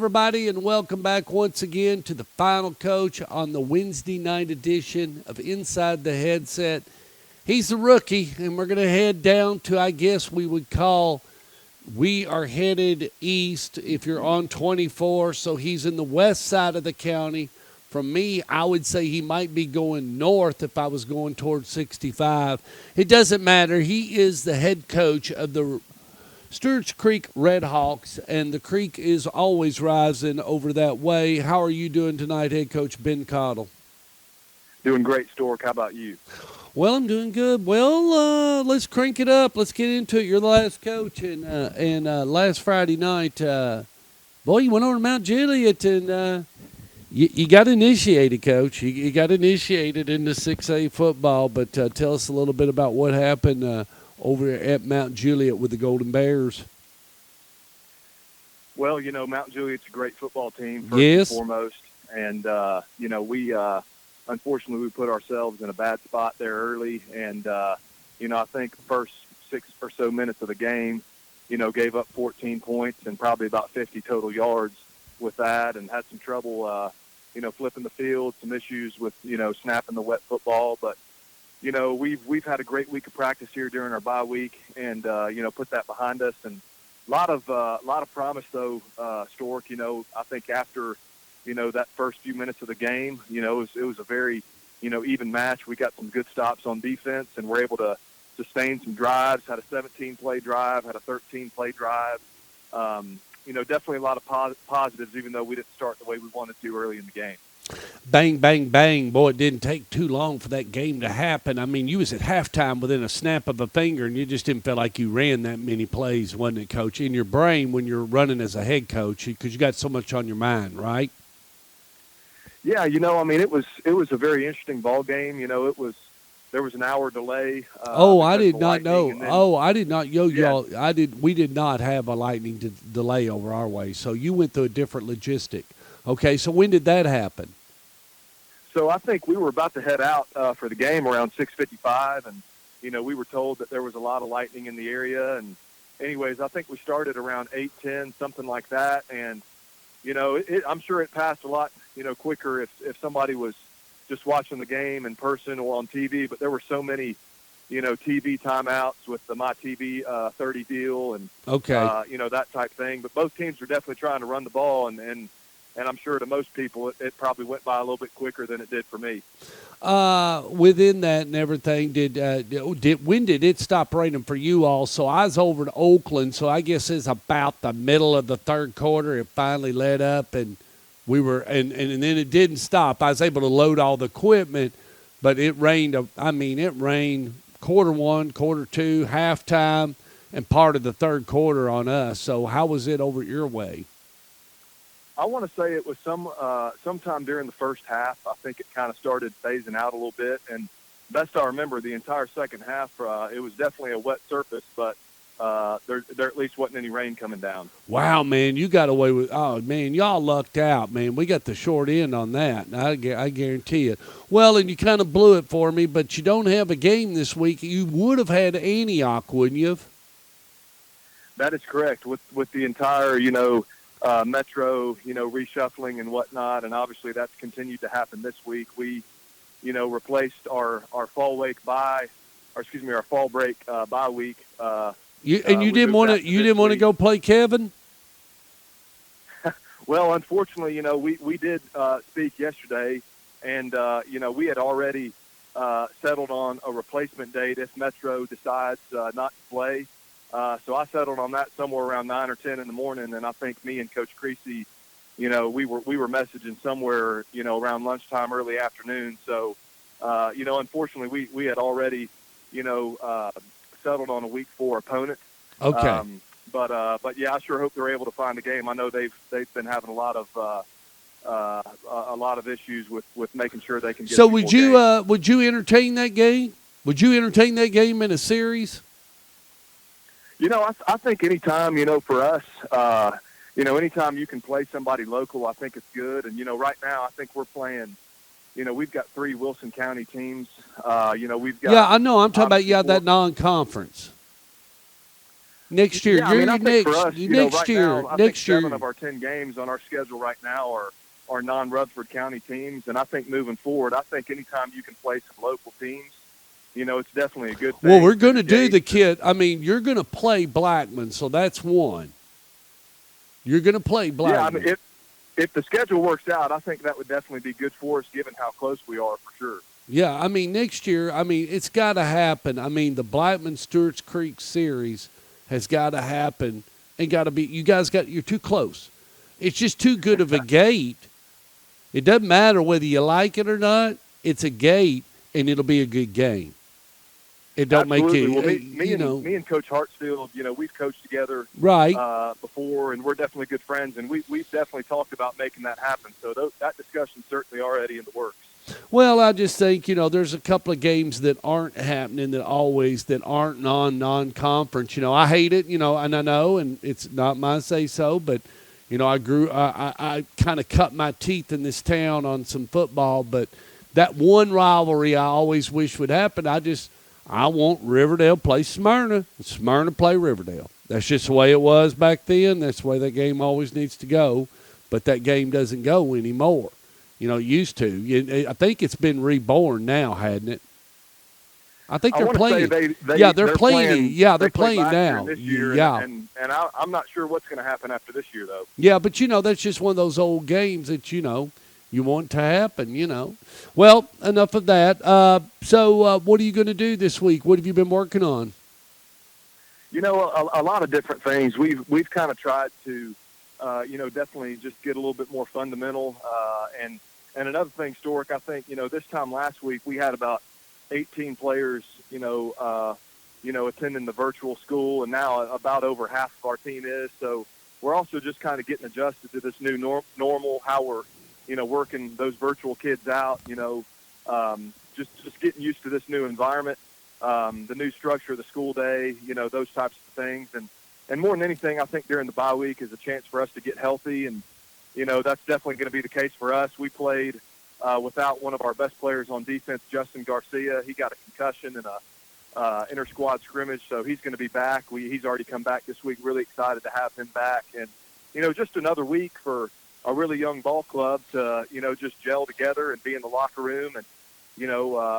everybody, and welcome back once again to the final coach on the Wednesday night edition of Inside the Headset. He's a rookie, and we're going to head down to, I guess we would call, we are headed east if you're on 24, so he's in the west side of the county. From me, I would say he might be going north if I was going towards 65. It doesn't matter. He is the head coach of the Stewart's Creek Red Hawks, and the creek is always rising over that way. How are you doing tonight, head coach Ben Caudill? Doing great, Stork. How about you? Well, I'm doing good. Well, let's crank it up. Let's get into it. You're the last coach, and last Friday night, boy, you went over to Mount Juliet, and you got initiated, Coach. You got initiated into 6A football, but tell us a little bit about what happened over at Mount Juliet with the Golden Bears. Well, Mount Juliet's a great football team, first and foremost. And, we unfortunately we put ourselves in a bad spot there early. And, I think the first 6 or so minutes of the game, gave up 14 points and probably about 50 total yards with that, and had some trouble, flipping the field, some issues with, snapping the wet football. But, we've had a great week of practice here during our bye week, and put that behind us. And a lot of promise though, Stork. I think after that first few minutes of the game, it was a very even match. We got some good stops on defense, and we're able to sustain some drives. Had a 17-play drive, had a 13-play drive. Definitely a lot of positives, even though we didn't start the way we wanted to early in the game. Bang, bang, bang. Boy, it didn't take too long for that game to happen. I mean, you was at halftime within a snap of a finger, and you just didn't feel like you ran that many plays, wasn't it, Coach? In your brain when you're running as a head coach, because you got so much on your mind, right? Yeah, it was a very interesting ball game. There was an hour delay. I did not know. I did not. Yeah. We did not have a lightning delay over our way. So you went through a different logistic. Okay, so when did that happen? So I think we were about to head out for the game around 6:55, and we were told that there was a lot of lightning in the area. And anyways, I think we started around 8:10, something like that. And I'm sure it passed a lot quicker if somebody was just watching the game in person or on TV. But there were so many TV timeouts with the My TV 30 deal and that type thing. But both teams were definitely trying to run the ball, and I'm sure to most people it probably went by a little bit quicker than it did for me. Within that and everything, when did it stop raining for you all? So I was over to Oakland, so I guess it's about the middle of the third quarter. It finally let up, and we were, and then it didn't stop. I was able to load all the equipment, but it rained. It rained quarter one, quarter two, halftime, and part of the third quarter on us. So how was it over your way? I want to say it was sometime during the first half. I think it kind of started phasing out a little bit, and best I remember, the entire second half, it was definitely a wet surface, but there at least wasn't any rain coming down. Wow, man, you got away with. Oh man, y'all lucked out, man. We got the short end on that. I guarantee it. Well, and you kind of blew it for me, but you don't have a game this week. You would have had Antioch, wouldn't you? That is correct. With the entire Metro, reshuffling and whatnot, and obviously that's continued to happen this week. We, replaced our fall break bye week. You didn't want to go play Kevin? Well, unfortunately, we did speak yesterday, and we had already settled on a replacement date if Metro decides not to play. So I settled on that somewhere around 9 or 10 in the morning, and I think me and Coach Creasy, we were messaging somewhere, around lunchtime, early afternoon. So, unfortunately, we had already, settled on a week 4 opponent. Okay. But yeah, I sure hope they're able to find a game. I know they've been having a lot of issues with making sure they can get. So would you entertain that game? Would you entertain that game in a series? I think anytime, for us, anytime you can play somebody local, I think it's good. And, right now I think we're playing, we've got 3 Wilson County teams. We've got. Yeah, I know. I'm talking about, that non-conference. Next year, yeah, I mean, I think for us, next year, I think 7 of our 10 games on our schedule right now are non-Rutherford County teams, and I think moving forward, I think anytime you can play some local teams, it's definitely a good thing. Well, we're going to do the kid. I mean, you're going to play Blackman, so that's one. You're going to play Blackman. Yeah, I mean, if the schedule works out, I think that would definitely be good for us, given how close we are, for sure. Yeah, I mean, next year, I mean, it's got to happen. I mean, the Blackman-Stewart's Creek series has got to happen and got to be – you're too close. It's just too good of a gate. It doesn't matter whether you like it or not. It's a gate, and it'll be a good game. It don't Absolutely. make it. Well, me and Coach Hartsfield, we've coached together right before, and we're definitely good friends, and we've definitely talked about making that happen. So that discussion's certainly already in the works. Well, I just think, there's a couple of games that aren't happening that aren't non-conference. I hate it, and I know, and it's not my say-so, but, I kind of cut my teeth in this town on some football, but that one rivalry I always wish would happen, I want Riverdale play Smyrna, and Smyrna play Riverdale. That's just the way it was back then. That's the way that game always needs to go, but that game doesn't go anymore. It used to. I think it's been reborn now, hadn't it? I think they're playing. They're playing. Yeah, they're playing now. This year, yeah, and I'm not sure what's going to happen after this year, though. Yeah, but that's just one of those old games that you want to happen. Well, enough of that. So, what are you going to do this week? What have you been working on? A lot of different things. We've kind of tried to, definitely just get a little bit more fundamental. And another thing, Stork, I think, this time last week we had about 18 players, attending the virtual school, and now about over half of our team is. So we're also just kind of getting adjusted to this new normal, how we're, working those virtual kids out, just getting used to this new environment, the new structure of the school day, those types of things. And more than anything, I think during the bye week is a chance for us to get healthy, and that's definitely going to be the case for us. We played without one of our best players on defense, Justin Garcia. He got a concussion in a inter-squad scrimmage, so he's going to be back. He's already come back this week. Really excited to have him back. And, just another week for a really young ball club to, just gel together and be in the locker room and,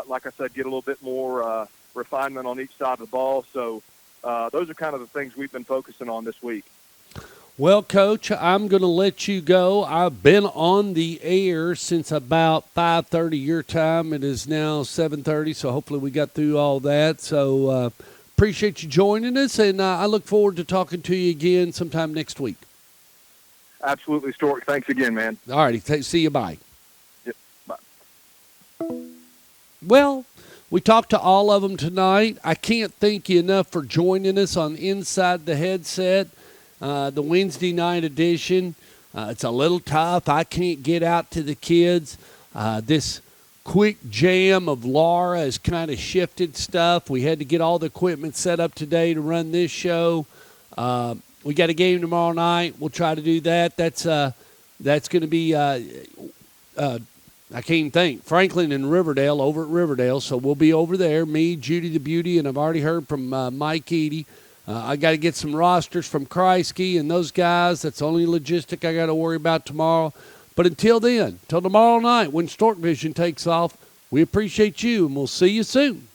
like I said, get a little bit more refinement on each side of the ball. So those are kind of the things we've been focusing on this week. Well, Coach, I'm going to let you go. I've been on the air since about 5:30 your time. It is now 7:30, so hopefully we got through all that. So appreciate you joining us, and I look forward to talking to you again sometime next week. Absolutely, Stork. Thanks again, man. All righty. See you. Bye. Yep. Bye. Well, we talked to all of them tonight. I can't thank you enough for joining us on Inside the Headset. The Wednesday night edition. It's a little tough. I can't get out to the kids. This quick jam of Laura has kind of shifted stuff. We had to get all the equipment set up today to run this show. We got a game tomorrow night. We'll try to do that. That's going to be, I can't even think, Franklin and Riverdale, over at Riverdale. So we'll be over there, me, Judy the Beauty, and I've already heard from Mike Eady. I got to get some rosters from Kreisky and those guys. That's the only logistic I got to worry about tomorrow. But until then, till tomorrow night when Stork Vision takes off, we appreciate you, and we'll see you soon.